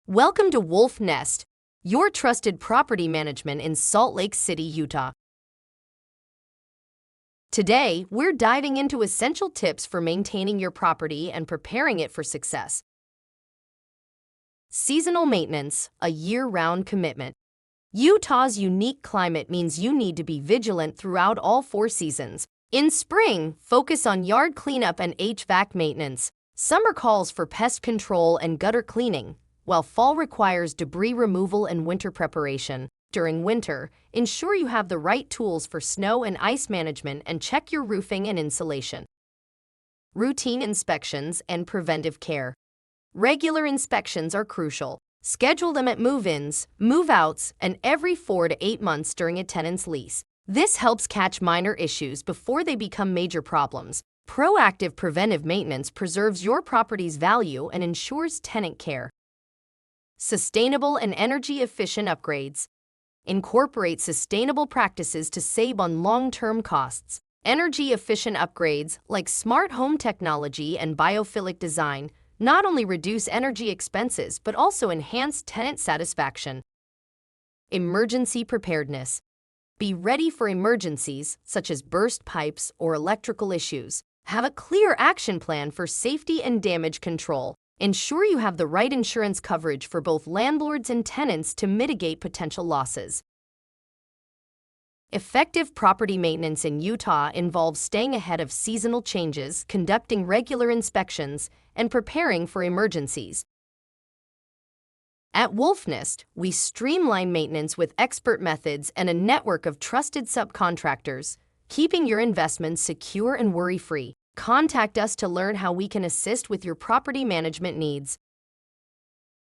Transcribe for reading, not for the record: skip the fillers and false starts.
Welcome to Wolf Nest, your trusted property management in Salt Lake City, Utah. Today, we're diving into essential tips for maintaining your property and preparing it for success. Seasonal maintenance, a year-round commitment. Utah's unique climate means you need to be vigilant throughout all 4 seasons. In spring, focus on yard cleanup and HVAC maintenance. Summer calls for pest control and gutter cleaning, while fall requires debris removal and winter preparation. During winter, ensure you have the right tools for snow and ice management and check your roofing and insulation. Routine inspections and preventive care. Regular inspections are crucial. Schedule them at move-ins, move-outs, and every 4 to 8 months during a tenant's lease. This helps catch minor issues before they become major problems. Proactive preventive maintenance preserves your property's value and ensures tenant care. Sustainable and energy-efficient upgrades. Incorporate sustainable practices to save on long-term costs. Energy-efficient upgrades like smart home technology and biophilic design not only reduce energy expenses but also enhance tenant satisfaction. Emergency preparedness. Be ready for emergencies such as burst pipes or electrical issues. Have a clear action plan for safety and damage control. Ensure you have the right insurance coverage for both landlords and tenants to mitigate potential losses. Effective property maintenance in Utah involves staying ahead of seasonal changes, conducting regular inspections, and preparing for emergencies. At Wolf Nest, we streamline maintenance with expert methods and a network of trusted subcontractors, keeping your investments secure and worry-free. Contact us to learn how we can assist with your property management needs.